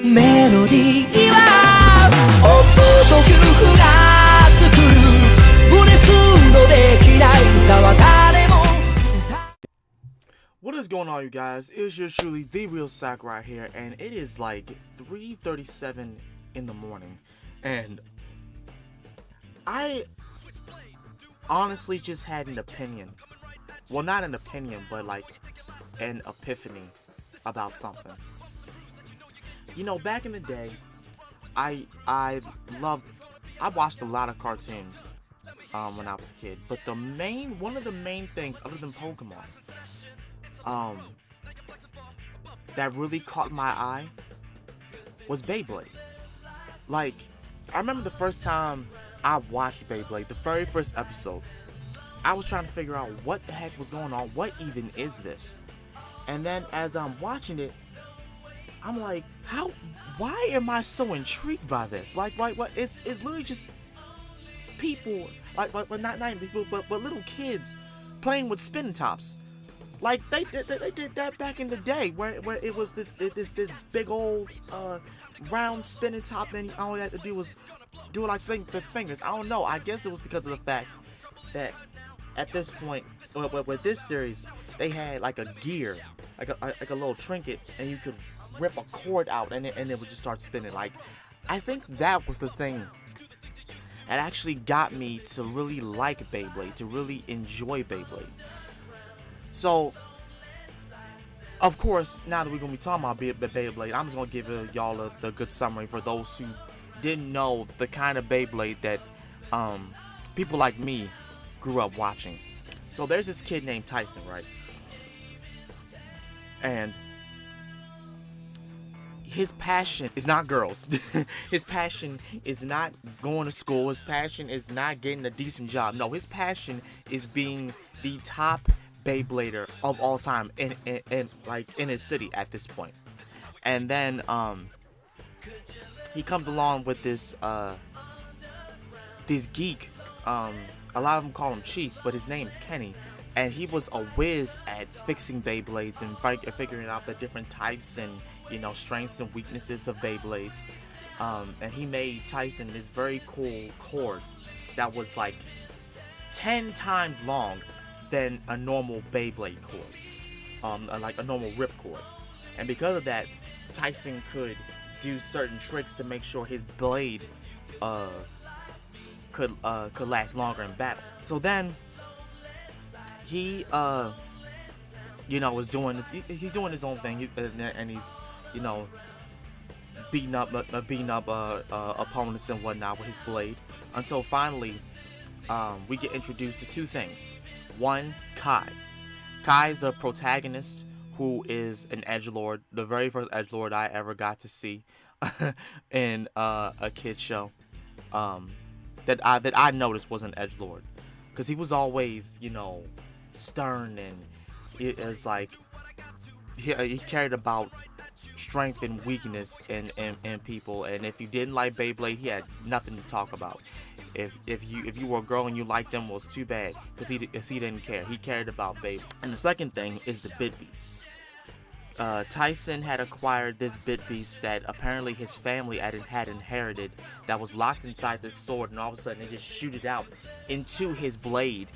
メロディーは音というふら作るブレスのできない歌は誰も。 What is going on, you guys? It's yours truly, the Ryo Sakurai here, and it is like 3:37 in the morning, and I honestly just had an opinion. Well, not an opinion, but like an epiphany about something. You know, back in the day, I watched a lot of cartoons when I was a kid, but one of the main things other than Pokemon that really caught my eye was Beyblade. Like, I remember the first time I watched Beyblade, the very first episode, I was trying to figure out what the heck was going on, what even is this? And then as I'm watching it, I'm like, why am I so intrigued by this? Like, what? It's literally just people, like not people, but little kids playing with spin tops. Like they did that back in the day, where it was this big old round spinning top, and all you had to do was do it like the fingers. I don't know. I guess it was because of the fact that at this point, with this series, they had like a gear, like a little trinket, and you could rip a cord out, and it would just start spinning. Like, I think that was the thing that actually got me to really like Beyblade, to really enjoy Beyblade. So, of course, now that we're going to be talking about Beyblade, I'm just going to give y'all the good summary for those who didn't know the kind of Beyblade that people like me grew up watching. So there's this kid named Tyson, right? And his passion is not girls. His passion is not going to school. His passion is not getting a decent job. No, his passion is being the top Beyblader of all time in his city at this point. And then he comes along with this geek. A lot of them call him Chief, but his name's Kenny, and he was a whiz at fixing Beyblades and figuring out the different types and, you know, strengths and weaknesses of Beyblades. And he made Tyson this very cool cord that was like 10 times long than a normal Beyblade cord, like a normal rip cord. And because of that, Tyson could do certain tricks to make sure his blade could last longer in battle. So then he you know, was doing this, he's doing his own thing, and he's, you know, beating up opponents and whatnot with his blade, until finally we get introduced to two things. One, Kai. Kai is the protagonist, who is an edgelord, the very first edgelord I ever got to see in a kid show. That I noticed was an edgelord, because he was always, you know, stern, and it was like he cared about strength and weakness in people. And if you didn't like Beyblade, he had nothing to talk about. If you were a girl and you liked them, well, it's too bad, because he didn't care. He cared about Beyblade. And the second thing is the Bit Beast. Tyson had acquired this Bit Beast that apparently his family had inherited, that was locked inside this sword, and all of a sudden they just shoot it out into his blade,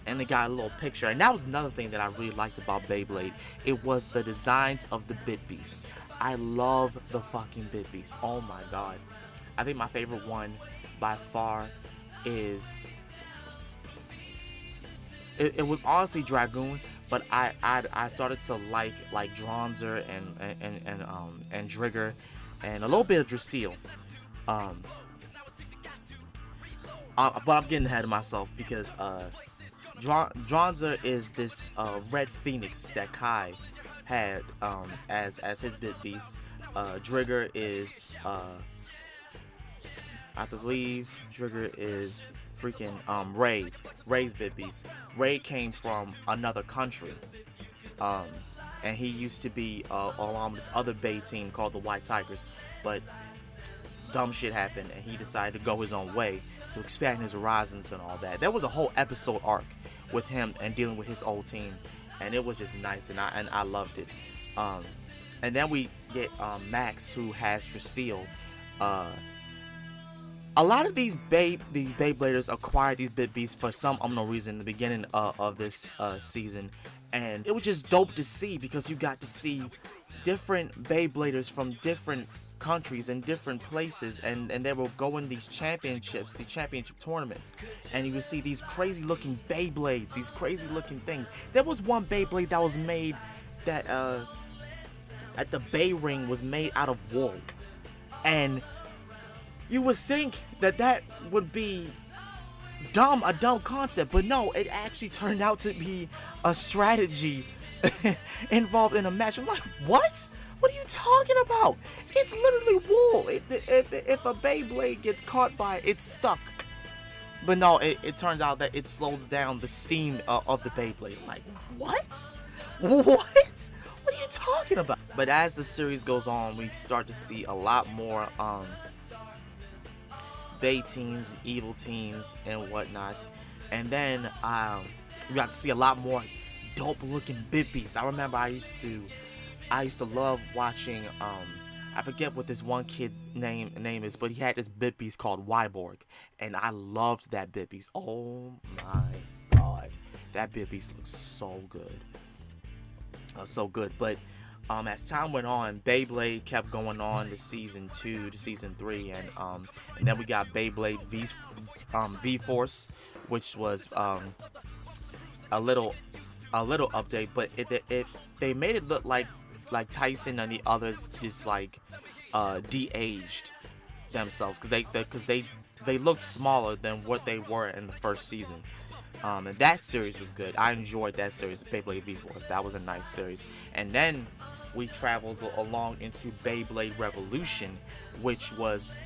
and it got a little picture. And that was another thing that I really liked about Beyblade. It was the designs of the Bit Beast. I love the fucking Bit Beast. Oh my god. I think my favorite one by far is, it was honestly Dragoon, but I started to like Dronzer and Drigger, and a little bit of Drasil. But I'm getting ahead of myself, because Dronzer is this red phoenix that Kai had as his Bit Beast. Drigger is I believe Drigger is freaking Ray's Bit Beast. Ray came from another country, and he used to be along with this other Bay team called the White Tigers, but dumb shit happened, and he decided to go his own way to expand his horizons and all that. There was a whole episode arc with him and dealing with his old team, and it was just nice, and I loved it. And then we get Max, who has Traceel. A lot of these Beybladers acquired these Bit Beasts for some unknown reason in the beginning of this season, and it was just dope to see because you got to see different Beybladers from different countries and different places, and they will go in these championships, the championship tournaments, and you will see these crazy looking Beyblades, these crazy looking things. There was one Beyblade that was made that at the Bay Ring was made out of wool, and you would think that that would be a dumb concept, but no, it actually turned out to be a strategy involved in a match. I'm like, what? What are you talking about? It's literally wool. If a Beyblade gets caught by it, it's stuck. But no, it turns out that it slows down the steam of the Beyblade. I'm like, what? What? What are you talking about? But as the series goes on, we start to see a lot more Bay teams and evil teams and whatnot, and then we got to see a lot more dope looking Bit Beasts. I remember I used to love watching I forget what this one kid name is, but he had this Bit Beast called Wyborg, and I loved that Bit Beast. Oh my god, that Bit Beast looks so good, so good. But as time went on, Beyblade kept going on to season 2, to season 3, and then we got Beyblade V-Force, which was a little update, but they made it look like Tyson and the others just like de-aged themselves because they looked smaller than what they were in the first season. And that series was good. I enjoyed that series, Beyblade V-Force. That was a nice series. And then we traveled along into Beyblade Revolution, which was,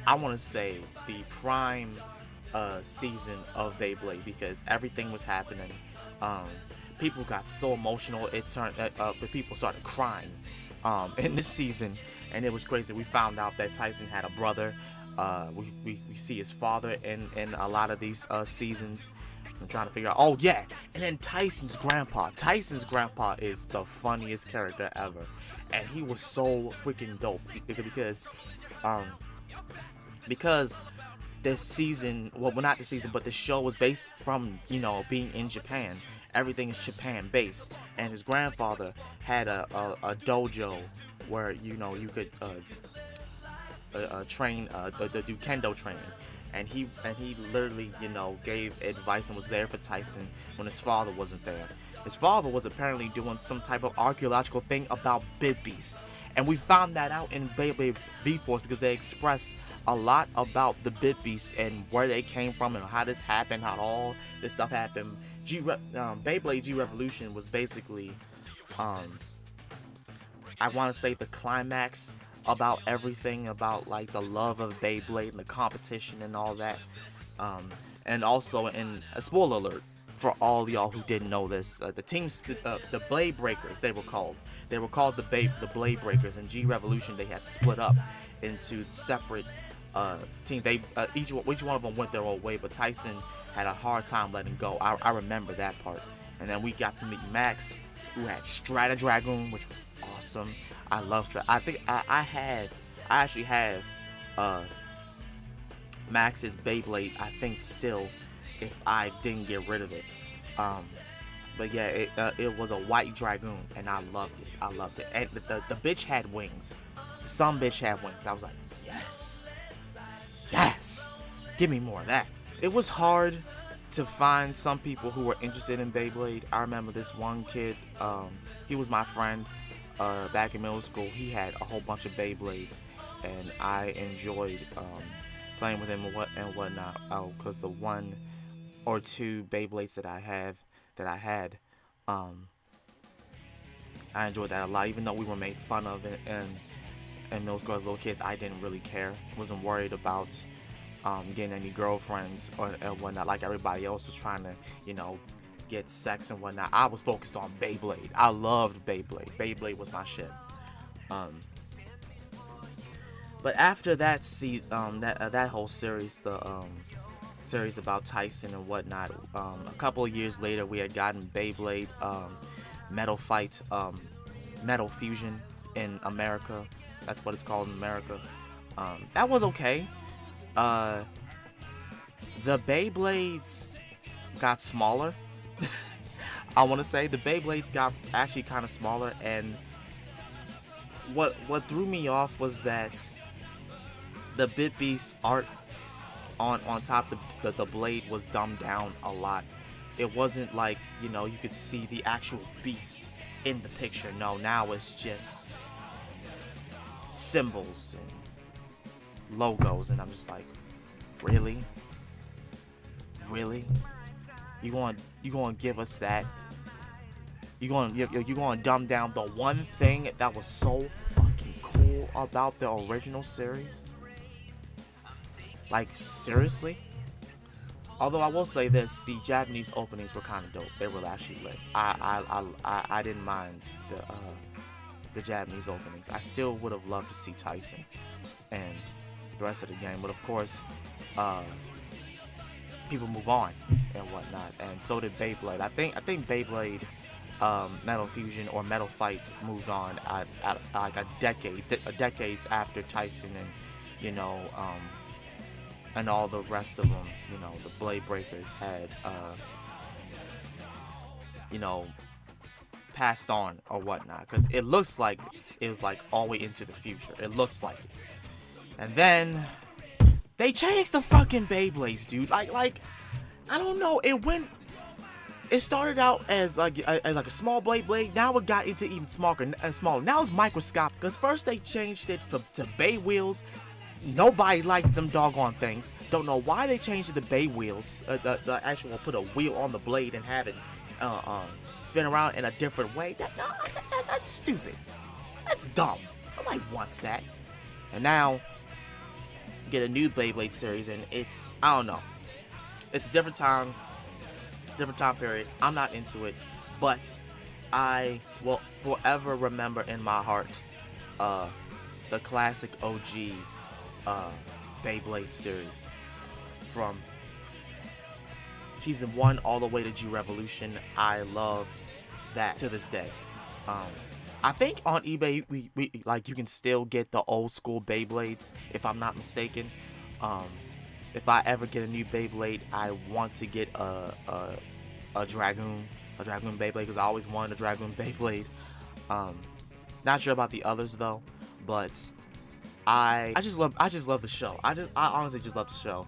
I want to say, the prime season of Beyblade because everything was happening. People got so emotional, it turned the people started crying in this season, and it was crazy. We found out that Tyson had a brother. We see his father in a lot of these seasons. I'm trying to figure out. Oh yeah, and then Tyson's grandpa. Tyson's grandpa is the funniest character ever, and he was so freaking dope because this season, well, not the season, but the show was based from being in Japan. Everything is Japan based, and his grandfather had a dojo where you could train, do kendo training. And he literally, gave advice and was there for Tyson when his father wasn't there. His father was apparently doing some type of archaeological thing about Bit Beasts. And we found that out in Beyblade V-Force because they express a lot about the Bit Beasts and where they came from and how this happened, how all this stuff happened. Beyblade G Revolution was basically, I want to say, the climax about everything, about like the love of Beyblade and the competition and all that. And also, in a spoiler alert for all y'all who didn't know this, the teams, the Blade Breakers, they were called the Blade Breakers. In G Revolution, they had split up into separate teams. They each one of them went their own way, but Tyson had a hard time letting go. I remember that part. And then we got to meet Max, who had Strata Dragoon, which was awesome. I love Strata. I think I actually have Max's Beyblade, I think, still, if I didn't get rid of it. But yeah, it was a white dragoon, and I loved it. And the bitch had wings. Some bitch had wings. I was like, yes, give me more of that. It was hard to find some people who were interested in Beyblade. I remember this one kid, he was my friend back in middle school. He had a whole bunch of Beyblades, and I enjoyed playing with him and whatnot. Oh, because the one or two Beyblades that I had, I enjoyed that a lot. Even though we were made fun of it in middle school as little kids, I didn't really care. Wasn't worried about getting any girlfriends or whatnot, like everybody else was trying to, get sex and whatnot. I was focused on Beyblade. I loved Beyblade. Beyblade was my shit. But after that, that whole series, the series about Tyson and whatnot, a couple of years later, we had gotten Beyblade Metal Fight, Metal Fusion in America. That's what it's called in America. That was okay. The Beyblades got smaller. I want to say the Beyblades got actually kind of smaller, and what threw me off was that the Bit Beast art on top of the blade was dumbed down a lot. It wasn't like, you know, you could see the actual beast in the picture. No, now it's just symbols and logos, and I'm just like, really? You going to give us that? You going to dumb down the one thing that was so fucking cool about the original series? Like, seriously? Although I will say this, the Japanese openings were kind of dope. They were actually lit. I didn't mind the Japanese openings. I still would have loved to see Tyson and the rest of the game, but of course, people move on and whatnot, and so did Beyblade. I think Beyblade, Metal Fusion or Metal Fight moved on at like decades after Tyson and, you know, and all the rest of them, you know, the Blade Breakers had, you know, passed on or whatnot, because it looks like it was like all the way into the future. It looks like it. And then they changed the fucking Beyblades, dude. Like I don't know. It started out as like a small blade. Now it got into even smaller. Now it's microscopic. Because first they changed it to Bay wheels. Nobody liked them doggone things. Don't know why they changed it to Bay wheels. The actual put a wheel on the blade and have it spin around in a different way. That's stupid. That's dumb. Nobody wants that. And now get a new Beyblade series, and it's, I don't know, it's a different time period. I'm not into it, but I will forever remember in my heart the classic OG Beyblade series from season 1 all the way to G Revolution. I loved that to this day. I think on eBay we like you can still get the old school Beyblades, if I'm not mistaken. If I ever get a new Beyblade, I want to get a Dragoon Beyblade, because I always wanted a Dragoon Beyblade. Not sure about the others though, but I just love the show. I honestly just love the show.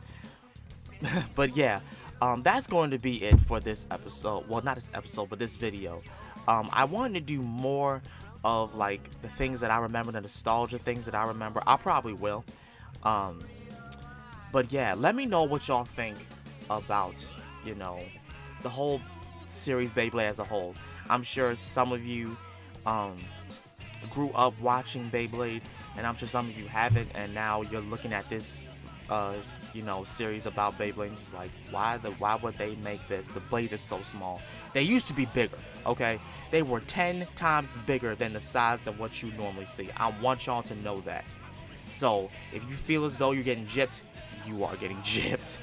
But yeah, that's going to be it for this episode. Well, not this episode, but this video. I wanted to do more of like the things that I remember, the nostalgia things that I remember. I probably will. But yeah, let me know what y'all think about, you know, the whole series Beyblade as a whole. I'm sure some of you grew up watching Beyblade, and I'm sure some of you haven't, and now you're looking at this you know, series about Beyblade and just like, why would they make this? The blades are so small. They used to be bigger, okay? They were 10 times bigger than the size than what you normally see. I want y'all to know that. So if you feel as though you're getting gypped, you are getting gypped.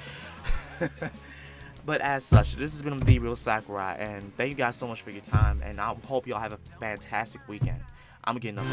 But as such, this has been the Ryo Sakurai, and thank you guys so much for your time, and I hope y'all have a fantastic weekend. I'm getting up.